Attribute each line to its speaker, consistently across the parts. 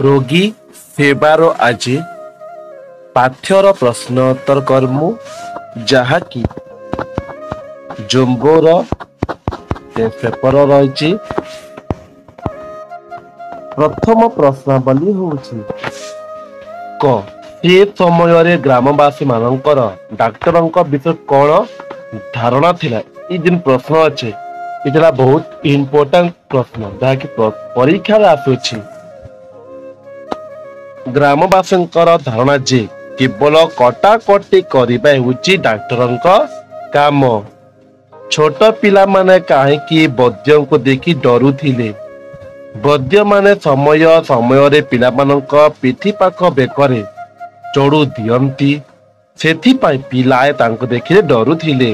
Speaker 1: ରୋଗୀ ସେବାର ଆଜି ପାଠ୍ୟର ପ୍ରଶ୍ନ ଉତ୍ତର କର୍ମୁ ଯାହାକି ଜମ୍ବୋର ପେପର ରହିଛି। ପ୍ରଥମ ପ୍ରଶ୍ନାବଳୀ ହଉଛି କ ସେ ସମୟରେ ଗ୍ରାମବାସୀ ମାନଙ୍କର ଡାକ୍ତରଙ୍କ ବିଷୟ କଣ ଧାରଣା ଥିଲା। ଏଇ ଯେନ୍ ପ୍ରଶ୍ନ ଅଛି ଏଇଟା ବହୁତ ଇମ୍ପୋର୍ଟାଣ୍ଟ ପ୍ରଶ୍ନ ଯାହାକି ପରୀକ୍ଷାରେ ଆସୁଛି। ଗ୍ରାମବାସୀଙ୍କର ଧାରଣା ଯେ କେବଳ କଟାକଟି କରିବା ହେଉଛି ଡାକ୍ତରଙ୍କ କାମ। ଛୋଟ ପିଲାମାନେ କାହିଁକି ବୈଦ୍ୟଙ୍କୁ ଦେଖି ଡରୁଥିଲେ। ବୈଦ୍ୟମାନେ ସମୟ ସମୟରେ ପିଲାମାନଙ୍କ ପିଠି ପାଖ ବେକରେ ଚଢୁ ଦିଅନ୍ତି, ସେଥିପାଇଁ ପିଲାଏ ତାଙ୍କୁ ଦେଖିଲେ ଡରୁଥିଲେ।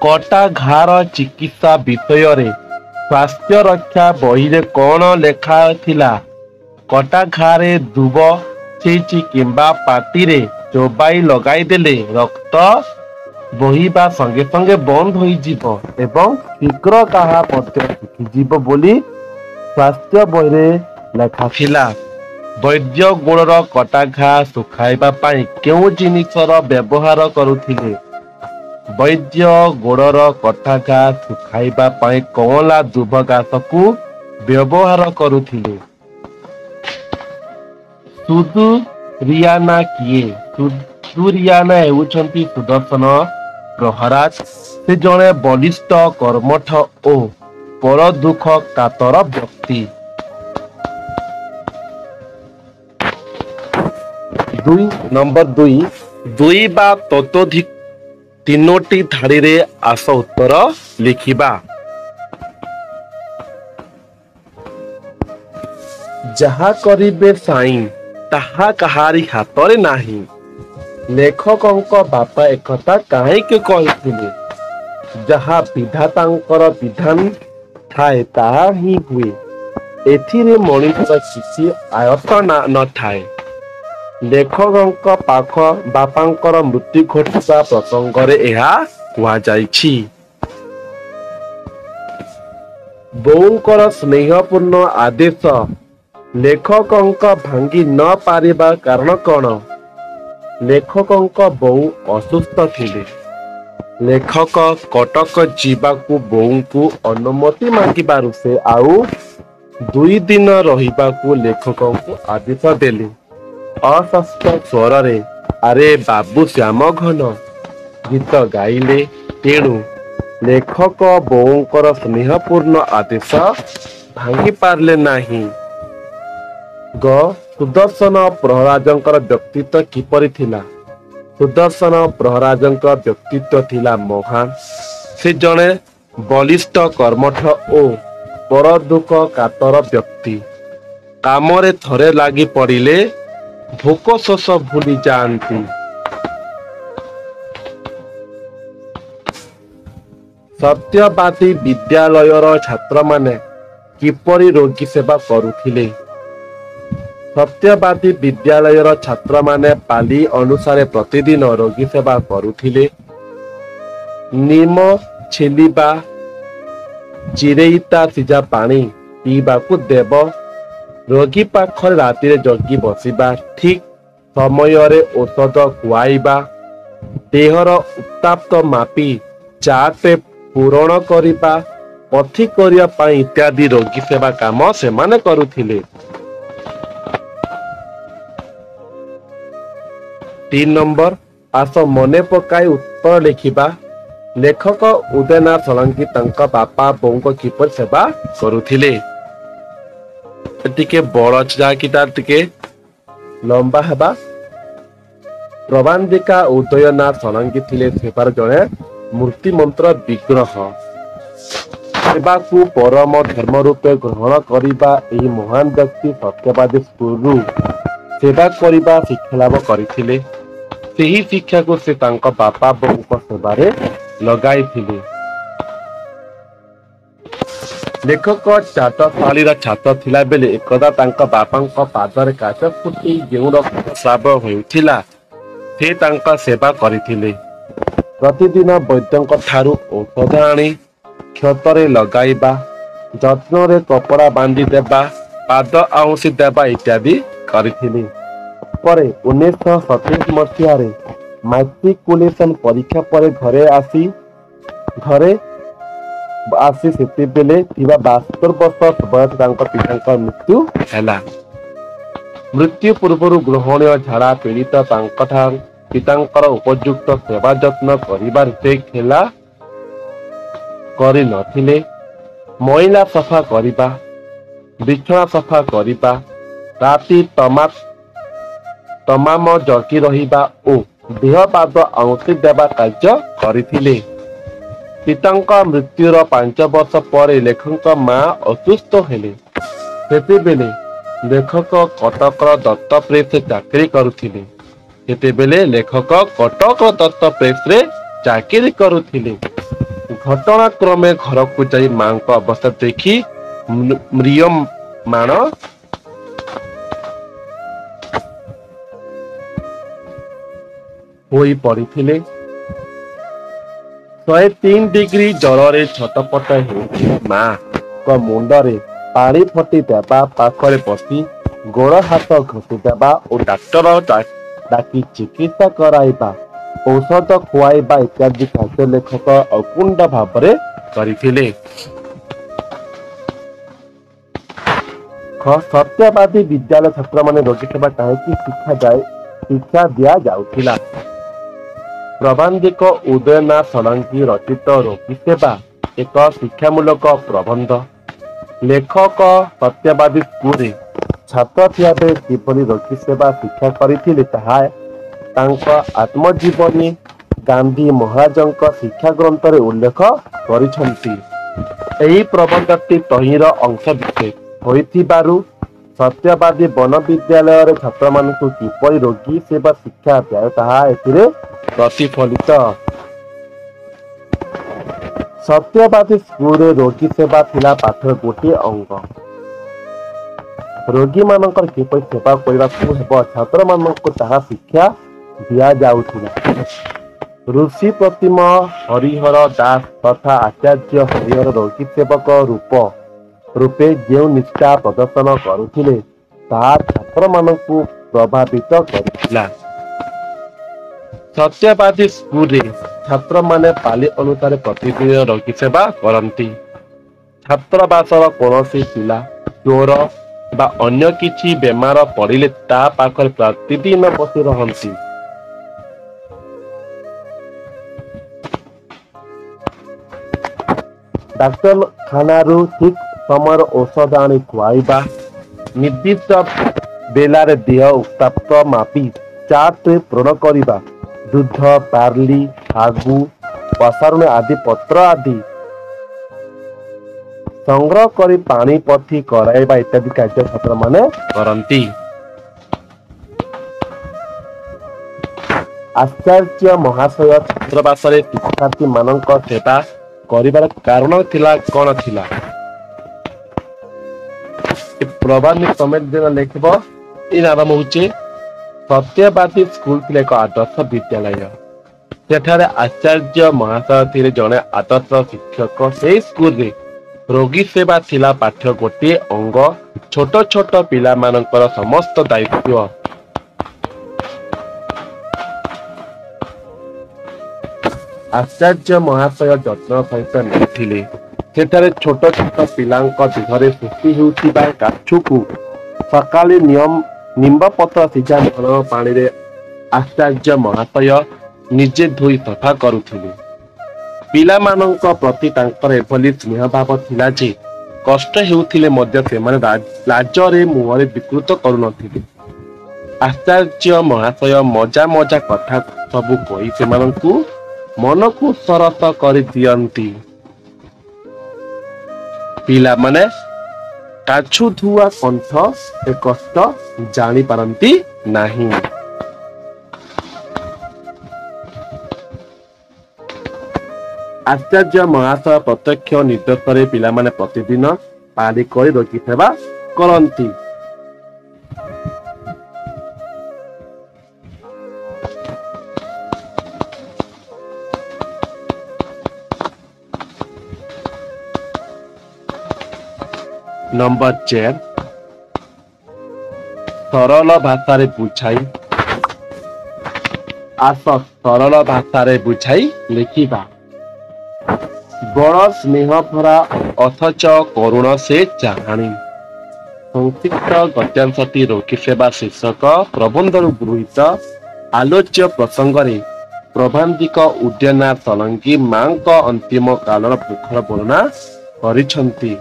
Speaker 1: କଟା ଘାର ଚିକିତ୍ସା ବିଷୟରେ ସ୍ୱାସ୍ଥ୍ୟ ରକ୍ଷା ବହିରେ କଣ ଲେଖା ଥିଲା। କଟା ଘାରେ ଦୁବ ଛେଚି କିମ୍ବା ପାଟିରେ ଚୋବାଇ ଲଗାଇଦେଲେ ରକ୍ତ ବହିବା ସଙ୍ଗେ ସଙ୍ଗେ ବନ୍ଦ ହୋଇଯିବ ଏବଂ ଶୀଘ୍ର ତାହା ମଧ୍ୟ ଶୁଖିଯିବ ବୋଲି ସ୍ୱାସ୍ଥ୍ୟ ବହିରେ ଲେଖାଥିଲା। ବୈଦ୍ୟ ଗୋଡର କଟା ଘା ଶୁଖାଇବା ପାଇଁ କେଉଁ ଜିନିଷର ବ୍ୟବହାର କରୁଥିଲେ। ବୈଦ୍ୟ ଗୋଡର କଟା ଘା ଶୁଖାଇବା ପାଇଁ କଅଁଳା ଦୁବ ଘାସକୁ ବ୍ୟବହାର କରୁଥିଲେ। ସୁଦୁରିଆନା କିଏ? ସୁଦୁରିଆନା ହେଉଛନ୍ତି ସୁଦର୍ଶନ ପ୍ରହରାଜ। ସେ ଜଣେ ବଳିଷ୍ଠ କର୍ମଠ ଓ ପର ଦୁଃଖ କାତର ବ୍ୟକ୍ତି। ନମ୍ବର 2 ବା ତତୋଧିକ ତିନୋଟି ଧାଡିରେ ଆସ ଉତ୍ତର ଲେଖିବା। ଯାହା କରିବେ ସାईं ତାହା କାହାରି ହାତରେ ନାହିଁ। ଲେଖକଙ୍କ ବାପା ଏକଥା କାହିଁକି କହିଥିଲେ। ଯାହା ବିଧାତାଙ୍କର ବିଧାନ ଥାଏ ତାହା ହିଁ ହୁଏ, ଏଥିରେ ମଣିଷର କିଛି ଆୟତ୍ତ ନଥାଏ। ଲେଖକଙ୍କ ପାଖ ବାପାଙ୍କର ମୃତ୍ୟୁ ଘଟିବା ପ୍ରସଙ୍ଗରେ ଏହା କୁହାଯାଇଛି। ବୋଉଙ୍କର ସ୍ନେହପୂର୍ଣ୍ଣ ଆଦେଶ ଲେଖକଙ୍କ ଭାଙ୍ଗି ନ ପାରିବା କାରଣ କଣ? ଲେଖକଙ୍କ ବୋଉ ଅସୁସ୍ଥ ଥିଲେ। ଲେଖକ କଟକ ଯିବାକୁ ବୋଉଙ୍କୁ ଅନୁମତି ମାଗିବାରୁ ସେ ଆଉ 2 ଦିନ ରହିବାକୁ ଲେଖକଙ୍କୁ ଆଦେଶ ଦେଲେ। ଅସ୍ପଷ୍ଟ ସ୍ୱରରେ ଆରେ ବାବୁ ଶ୍ୟାମ ଘନ ଗୀତ ଗାଇଲେ। ତେଣୁ ଲେଖକ ବୋଉଙ୍କର ସ୍ନେହପୂର୍ଣ୍ଣ ଆଦେଶ ଭାଙ୍ଗି ପାରିଲେ ନାହିଁ। ସୁଦର୍ଶନ ପ୍ରହରାଜଙ୍କର ବ୍ୟକ୍ତିତ୍ୱ କିପରି ଥିଲା। ସୁଦର୍ଶନ ପ୍ରହରାଜଙ୍କ ବ୍ୟକ୍ତିତ୍ୱ ଥିଲା ମହାନ। ସେ ଜଣେ ବଳିଷ୍ଠ କର୍ମଠ ଓ ପର ଦୁଃଖ କାତର ବ୍ୟକ୍ତି। କାମରେ ଥରେ ଲାଗି ପଡ଼ିଲେ ଭୋକ ଶୋଷ ଭୁଲି ଯାଆନ୍ତି। ସତ୍ୟବାଦୀ ବିଦ୍ୟାଳୟର ଛାତ୍ରମାନେ କିପରି ରୋଗୀ ସେବା କରୁଥିଲେ। ସତ୍ୟବାଦୀ ବିଦ୍ୟାଳୟର ଛାତ୍ରମାନେ ପାଳି ଅନୁସାରେ ପ୍ରତିଦିନ ରୋଗୀ ସେବା କରୁଥିଲେ। ନିମ ଛେଲିବା, ଚିରେଇତା ସିଝା ପାଣି ପିଇବାକୁ ଦେବ, ରୋଗୀ ପାଖରେ ରାତିରେ ଜଗି ବସିବା, ଠିକ୍ ସମୟରେ ଔଷଧ ଖୁଆଇବା, ଦେହର ଉତ୍ତାପ ମାପି ଚାର୍ଟ ପୂରଣ କରିବା, ପଥି କରିବା ପାଇଁ ଇତ୍ୟାଦି ରୋଗୀ ସେବା କାମ ସେମାନେ କରୁଥିଲେ। 3 ନମ୍ବର ଆସ ମନେ ପକାଇ ଉତ୍ତର ଲେଖିବା। ଲେଖକ ଉଦୟନାଥ ଷଡ଼ଙ୍ଗୀ ତାଙ୍କ ବାପା ବୋଉଙ୍କ କିପରି ସେବା କରୁଥିଲେ। ଟିକେ ବଡ଼ ଅଛି ଯାହାକି ତାର ଟିକେ ଲମ୍ବା ହେବା। ପ୍ରବନ୍ଧିକା ଉଦୟନାଥ ଷଡ଼ଙ୍ଗୀ ଥିଲେ ସେବାର ଜଣେ ମୂର୍ତ୍ତିମନ୍ତ୍ର ବିଗ୍ରହ। ସେବାକୁ ପରମ ଧର୍ମ ରୂପେ ଗ୍ରହଣ କରିବା ଏହି ମହାନ ବ୍ୟକ୍ତି ସତ୍ୟବାଦୀ ସ୍କୁଲରୁ ସେବା କରିବା ଶିକ୍ଷା ଲାଭ କରିଥିଲେ। ସେହି ଶିକ୍ଷାକୁ ସେ ତାଙ୍କ ବାପା ବୋଉଙ୍କ ସେବାରେ ଲଗାଇଥିଲେ। ଲେଖକ ଚାଟଶାଳୀର ଛାତ୍ର ଥିଲାବେଳେ ଏକଦା ତାଙ୍କ ବାପାଙ୍କ ପାଦରେ କାଚ ଫୁଟି ଯେଉଁ ରକ୍ତସ୍ରାବ ହେଉଥିଲା ସେ ତାଙ୍କ ସେବା କରିଥିଲେ। ପ୍ରତିଦିନ ବୈଦ୍ୟଙ୍କ ଠାରୁ ଔଷଧ ଆଣି କ୍ଷତରେ ଲଗାଇବା, ଯତ୍ନରେ କପଡ଼ା ବାନ୍ଧି ଦେବା, ପାଦ ଆଉଁସି ଦେବା ଇତ୍ୟାଦି କରିଥିଲେ। ପରେ 1927 ମସିହାରେ ମାଟ୍ରିକୁଲେସନ ପରୀକ୍ଷା ପରେ ଘରେ ଆସି ସେତେବେଳେ ଥିବା 72 ବର୍ଷ ବୟସ ତାଙ୍କ ପିତାଙ୍କ ମୃତ୍ୟୁ ହେଲା। ମୃତ୍ୟୁ ପୂର୍ବରୁ ଗୃହଣୀୟ ଝାଡ଼ା ପୀଡ଼ିତ ପିତାଙ୍କର ଉପଯୁକ୍ତ ସେବା ଯତ୍ନ କରିବାରେ ସେ ଖେଲା କରିନଥିଲେ। ମଇଳା ସଫା କରିବା, ବିଛଣା ସଫା କରିବା, ରାତି ତମାମ ଜଗି ରହିବା ଓ ଦେହ ପାଦ ଆଉଁସି ଦେବା କାର୍ଯ୍ୟ କରିଥିଲେ। ପିତାଙ୍କ ମୃତ୍ୟୁର 5 ବର୍ଷ ପରେ ଲେଖକଙ୍କ ମା ଅସୁସ୍ଥ ହେଲେ। ସେତେବେଳେ ଲେଖକ କଟକର ଦତ୍ତ ପ୍ରେସରେ ଚାକିରି କରୁଥିଲେ। ଘଟଣାକ୍ରମେ ଘରକୁ ଯାଇ ମାଙ୍କ ଅବସ୍ଥା ଦେଖି ମ୍ରିୟମାଣ ହୋଇ ପଡ଼ିଥିଲେ। 103 ଡିଗ୍ରୀ ଜ୍ୱରରେ ଛଟପଟ ହେଉଥିବା ମାଙ୍କ ମୁଣ୍ଡରେ ପାଣି ଫୋଟି ଦେବା, ପାଖରେ ବସି ଗୋଡ଼ ହାତ ଘଷି ଦେବା ଓ ଡାକ୍ତର ଡାକି ଚିକିତ୍ସା କରାଇବା, ଔଷଧ ଖୁଆଇବା ଇତ୍ୟାଦି କାର୍ଯ୍ୟ ଲେଖକ ଅକୁଣ୍ଠ ଭାବରେ କରିଥିଲେ। ସତ୍ୟବାଦୀ ବିଦ୍ୟାଳୟ ଛାତ୍ରମାନେ ରୋଗୀ ସେବା କାହିଁକି ଶିକ୍ଷା ଦିଆଯାଉଥିଲା? ପ୍ରବନ୍ଧିକ ଉଦୟନାଥ ଷଡ଼ଙ୍ଗୀ ରଚିତ ରୋଗୀ ସେବା ଏକ ଶିକ୍ଷାମୂଳକ ପ୍ରବନ୍ଧ। ଲେଖକ ସତ୍ୟବାଦୀ ସ୍କୁଲରେ ଛାତ୍ର ଥିବାବେଳେ କିଭଳି ରୋଗୀ ସେବା ଶିକ୍ଷା କରିଥିଲେ ତାହା ତାଙ୍କ ଆତ୍ମଜୀବନୀ ଗାନ୍ଧୀ ମହାରାଜଙ୍କ ଶିକ୍ଷା ଗ୍ରନ୍ଥରେ ଉଲ୍ଲେଖ କରିଛନ୍ତି। ଏହି ପ୍ରବନ୍ଧଟି ତହିଁର ଅଂଶବିଶେଷ ହୋଇଥିବାରୁ ସତ୍ୟବାଦୀ ବନବିଦ୍ୟାଳୟରେ ଛାତ୍ରମାନଙ୍କୁ କିପରି ରୋଗୀ ସେବା ଶିକ୍ଷା ଦିଆଯାଏ ତାହା ଏଥିରେ ପ୍ରତିଫଳିତ। ସତ୍ୟବାଦୀ ସ୍କୁଲରେ ରୋଗୀ ସେବା ଥିଲା ପାଠର ଗୋଟିଏ ଅଙ୍ଗ। ରୋଗୀମାନଙ୍କର କିପରି ସେବା କରିବାକୁ ହେବ ଛାତ୍ରମାନଙ୍କୁ ତାହା ଶିକ୍ଷା ଦିଆଯାଉଥିଲା। ଋଷି ପ୍ରତିମ ହରିହର ଦାସ ତଥା ଆଚାର୍ଯ୍ୟ ହରିହର ରୋଗୀ ସେବକ ରୂପେ ଯେଉଁ ନିଷ୍ଠା ପ୍ରଦର୍ଶନ କରୁଥିଲେ ତାହା ଛାତ୍ରମାନଙ୍କୁ ପ୍ରଭାବିତ କରିଥିଲା। ସତ୍ୟବାଦୀ ସ୍କୁଲରେ ଛାତ୍ରମାନେ ପାଳି ଅନୁସାରେ ପ୍ରତିଦିନ ରୋଗୀ ସେବା କରନ୍ତି। ଛାତ୍ରାବାସର କୌଣସି ପିଲା ଜ୍ୱର ବା ଅନ୍ୟ କିଛି ବେମାର ପଡ଼ିଲେ ତା ପାଖରେ ପ୍ରତିଦିନ ବସି ରହନ୍ତି। ଡାକ୍ତରଖାନାରୁ ଠିକ୍ ସମୟରେ ଔଷଧ ଆଣି ଖୁଆଇବା, ନିର୍ଦ୍ଦିଷ୍ଟ ବେଲାରେ ଦେହ ଉତ୍ତାପ ମାପି ଚାର୍ଟରେ ପୂରଣ କରିବା, ଦୁଧ, ବାର୍ଲି, ଶାଗୁ, ପସାରୁଣୀ ଆଦି ପତ୍ର ଆଦି ସଂଗ୍ରହ କରି ପାଣି ପଥି କରାଇବା ଇତ୍ୟାଦି କାର୍ଯ୍ୟ ଛାତ୍ରମାନେ କରନ୍ତି। ଆଚାର୍ଯ୍ୟ ମହାଶୟ ଛାତ୍ରାବାସରେ ଶିକ୍ଷାର୍ଥୀମାନଙ୍କ ସେବା କରିବାର କାରଣ କଣ ଥିଲା? ପ୍ରବନ୍ଧ ସମ୍ମିଳନୀ ଲେଖିବ। ଏଇ ଆରମ୍ଭ ହଉଛି ସତ୍ୟବାଦୀ ସ୍କୁଲ ଥିଲା ଏକ ଆଦର୍ଶ ବିଦ୍ୟାଳୟ। ସେଠାରେ ଆଚାର୍ଯ୍ୟ ମହାଶୟ ଥିଲେ ଜଣେ ଆଦର୍ଶ ଶିକ୍ଷକ। ସେହି ସ୍କୁଲରେ ରୋଗୀ ସେବା ଥିଲା ପାଠ୍ୟ ଗୋଟିଏ ଅଙ୍ଗ। ଛୋଟ ଛୋଟ ପିଲାମାନଙ୍କର ସମସ୍ତ ଦାୟିତ୍ୱ ଆଚାର୍ଯ୍ୟ ମହାଶୟ ଯତ୍ନ ସହିତ ନେଉଥିଲେ। ସେଠାରେ ଛୋଟ ଛୋଟ ପିଲାଙ୍କ ଦେହରେ ସୃଷ୍ଟି ହେଉଥିବା କାଛୁକୁ ସକାଳେ ନିମ୍ବପତ୍ର ସିଝା ଗରମ ପାଣିରେ ଆଚାର୍ଯ୍ୟ ମହାଶୟ ନିଜେ ଧୋଇ ସଫା କରୁଥିଲେ। ପିଲାମାନଙ୍କ ପ୍ରତି ତାଙ୍କର ଏଭଳି ସ୍ନେହଭାବ ଥିଲା ଯେ କଷ୍ଟ ହେଉଥିଲେ ମଧ୍ୟ ସେମାନେ ଲାଜରେ ମୁହଁରେ ବିକୃତ କରୁନଥିଲେ। ଆଚାର୍ଯ୍ୟ ମହାଶୟ ମଜା ମଜା କଥା ସବୁ କହି ସେମାନଙ୍କୁ ମନକୁ ସରସ କରିଦିଅନ୍ତି। ପିଲାମାନେ କାଛୁଧୁଆ କଣ୍ଠ ଏ କଷ୍ଟ ଜାଣିପାରନ୍ତି ନାହିଁ। ଆଚାର୍ଯ୍ୟ ମହାଶୟ ପ୍ରତ୍ୟକ୍ଷ ନିର୍ଦ୍ଦେଶରେ ପିଲାମାନେ ପ୍ରତିଦିନ ପାଳି କରି ରୋଗୀ ସେବା କରନ୍ତି। नंबर 4 सरल भाषा बुझाई आस सरल भाषा बुझाई लिखिबा बड़ स्नेह भरा अथच करुण से चाहाणी संक्षिप्त गद्यांशटी रोकिसेवा शीर्षक प्रबंधरू गृहीत आलोच्य प्रसंग प्रभांतिक उद्यना सलंगी मां अंतिम कालर पुखर वर्णना करिछंती।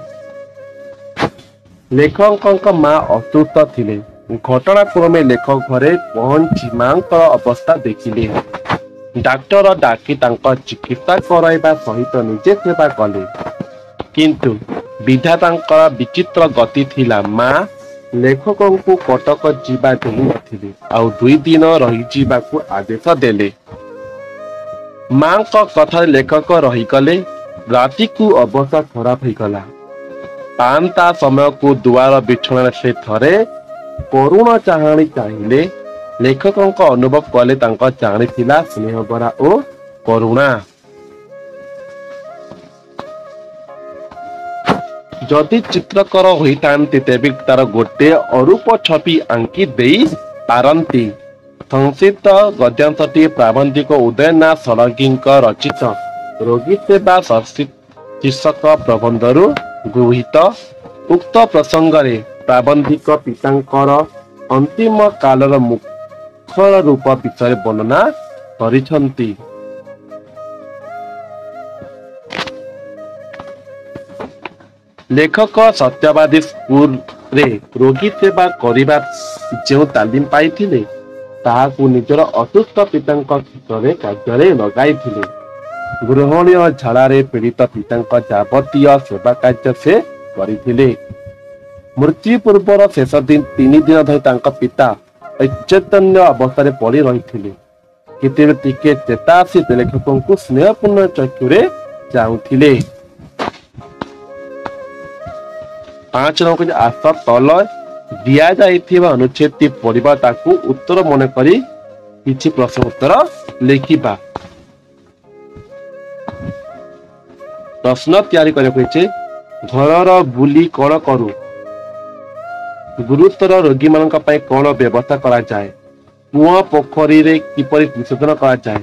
Speaker 1: लेखक मां असुस्थ थिले। घटनाक्रमे लेखक घरे पहुंची मां अवस्था देखिले। डाक्टर डाकी तांका चिकित्सा कराइबा सहित निजे सेवा कले किंतु विधातांकर विचित्र गति थिला। मां लेखक को कटक जीवा देई नथिले आउ 2 दिन रही जीवाकू आदेश देले। मां कथा लेखक रहीगले। राति को अवस्था खराब होगला। पांता समय को दुआर बिछण से थरे करुण चाहाणी चाहिए। लेखक अनुभव कले तांका चाहाणी थिला स्नेह भरा ओ करुणा। जदि चित्रकर होइतांती तेबे तार गोटे अरूप छवि आंकी देई पारंती। संक्षिप्त गद्यांशटी प्राबंधिक उदयनाथ सलंगी रचित रोगी सेवा शीर्षक प्रबंधरू गृहीत। उक्त प्रसंग प्राबंधिक पितांकर अंतिम कालर मुखर रूप विषय वर्णना करिछंती। लेखक सत्यवादी स्कूल रे रोगी सेवा करिबा जो तालीम पाइथिले ताहाकू निजर असुस्थ पितांक क्षेत्र कार्य लगाइथिले। गृहणीय झाड़ारे पीड़ित पितांक जावतीय सेवा कार्य से करिथिले। मृत्यु पूर्वर शेष दिन 3 दिन धरि तांक पिता अचेतन्य अवस्था पड़ी रही किते टिके चेता आसी लेखक को स्नेहपूर्ण चक्षुरे चाहूथिले। 5 नंबर आस तल दिया जाइथिबा अनुच्छेद पढ़िबा ताकू उत्तर मन करी किछि प्रश्न उत्तर लिखिबा। प्रश्न तैयारी करिया घरर बुली कौन करू गुरुतर रोगी मान कौन व्यवस्था करा जाए कुआ पोखरी रे किपरि विसर्जन करा जाए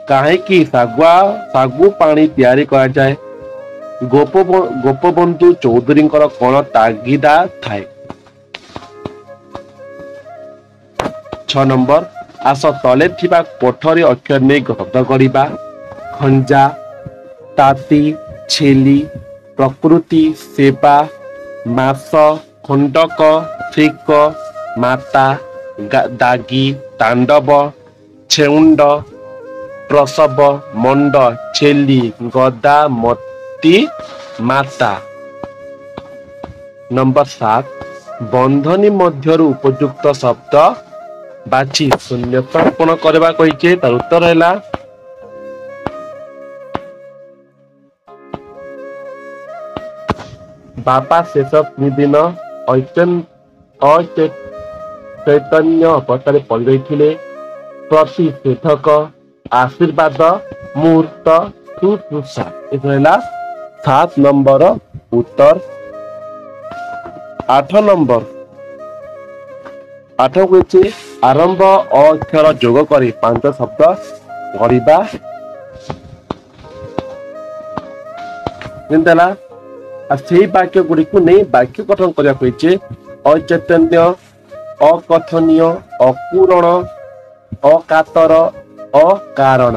Speaker 1: काहेकि सागु पानी तैयारी करा जाए गोपबंधु चौधरी कौन तागिदा थाए। 6 नंबर आस तले थिबा कोठरी अक्षर नहीं शब्द गढ़ा खंजा ताती छेली प्रकृति सेवा मास खंडक श्रीक माता दागी तांडव छेउंड प्रसव मंड छेली गदा मती माता। नंबर 7 बंधनी मध्यरु उपयुक्त शब्द बाची शून्य स्थापन करबा कहिके तार उत्तर हैला बापा शेष 3 दिन चैतन्य अवस्था पड़ रही प्रतिषेधक आशीर्वाद मुहूर्त शुश्रूषा। यह 7 नंबर उत्तर। 8 नंबर 8 को आरंभ अक्षर जोग कर 5 शब्द गढ़ा से वाक्य गुड़ी को नहीं वाक्य गठन करने अचैतन्य अकथनीय अपूरण अकातर अकारण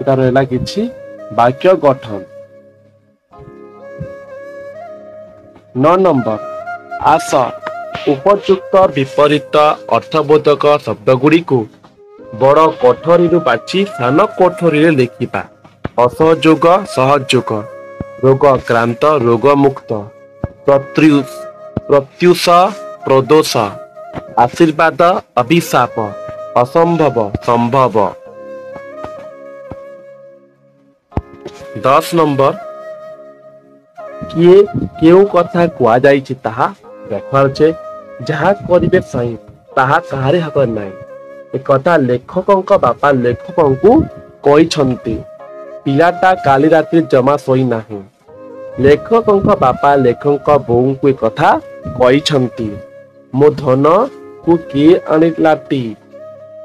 Speaker 1: इटा रहा किछि वाक्य गठन। 9 नंबर आस उपयुक्त विपरीत अर्थबोधक शब्द गुड़ी को बड़ कोठरी बाछि सान कोठरी लिखिबा असहयोग सहयोग रोगाक्रांत रोगमुक्त प्रत्युष प्रदोष आशीर्वाद अभिशाप असंभव संभव। 10 नंबर किए केउ कथा कुआ जाइछि ताहा देखार छे जहा करिबे सही ताहा काहारे हाथ नाही। ए कथा लेखकक बापा लेखकक कहि छंती पिलाटा काली रात्रि जमा सोई नाही लेखकଙ୍କ ବାପା ଲେଖକଙ୍କ ବୋଉଙ୍କୁ ଏ କଥା କହିଛନ୍ତି। ମୋ ଧନକୁ କିଏ ଆଣିଲାଟି?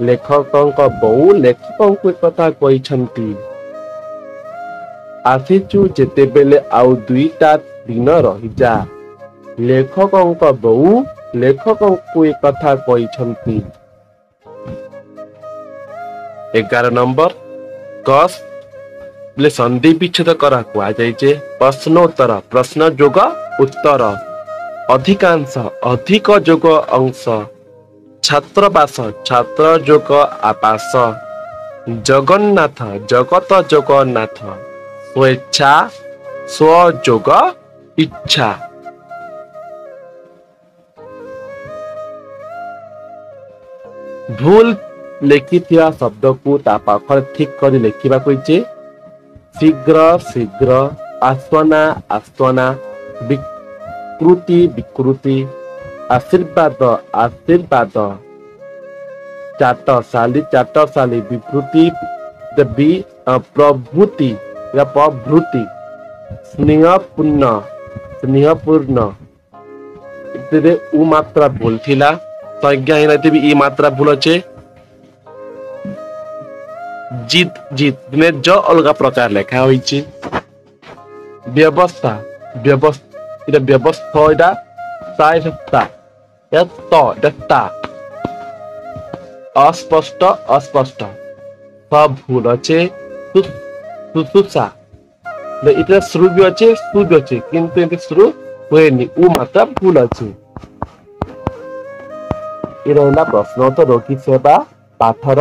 Speaker 1: ଲେଖକଙ୍କ ବୋଉ ଲେଖକଙ୍କୁ ଏ କଥା କହିଛନ୍ତି। ଆସିଛୁ ଯେତେବେଳେ ଆଉ 2ଟା ଦିନ ରହିଯା। ଲେଖକଙ୍କ ବୋଉ ଲେଖକଙ୍କୁ ଏ କଥା କହିଛନ୍ତି। 11 ନମ୍ବର କସ୍ ସନ୍ଧି ବିଚ୍ଛେଦ କରା କୁହାଯାଇଛି। ପ୍ରଶ୍ନ ଉତ୍ତର ପ୍ରଶ୍ନ ଯୋଗ ଉତ୍ତର। ଅଧିକାଂଶ ଅଧିକ ଯୋଗ ଅଂଶ। ଛାତ୍ରବାସ ଛାତ୍ର ଯୋଗ ଆବାସ। ଜଗନ୍ନାଥ ଜଗତ ଜଗନ୍ନାଥ। ସ୍ୱେଚ୍ଛା ସ୍ୱଯୋଗ ଇଚ୍ଛା। ଭୁଲ ଲେଖିଥିବା ଶବ୍ଦକୁ ତା ପାଖରେ ଠିକ କରି ଲେଖିବାକୁ ଇଚ୍ଛେ। ଶୀଘ୍ର ଶୀଘ୍ର ଆସନା ଆସନା ବିକୃତି ବିକୃତି ଆଶୀର୍ବାଦ ଆଶୀର୍ବାଦ ଚାଟଶାଳୀ ବିବୃତି ଦେବୀ ପ୍ରଭୃତି ପ୍ରଭୃତି ସ୍ନେହପୂର୍ଣ୍ଣ ସ୍ନେହପୂର୍ଣ୍ଣ। ଏଥିରେ ଉ ମାତ୍ରା ଭୁଲ ଥିଲା। संज्ञा ही इ मात्रा भूल अच्छे। जीत जीत दिने ज अलग प्रकार लेखा होइछि। व्यवस्था व्यवस्था व्यवस्था इटा सायता या ता अस्पष्ट अस्पष्ट सब भूल अच्छे। सुसुसा इटा श्रु भी अच्छे सु भी अच्छे किंतु एते श्रु होएनी उ मात्रा भूल अच्छे। ये रहा प्रश्नोत्तर रोगी सेवा पाठर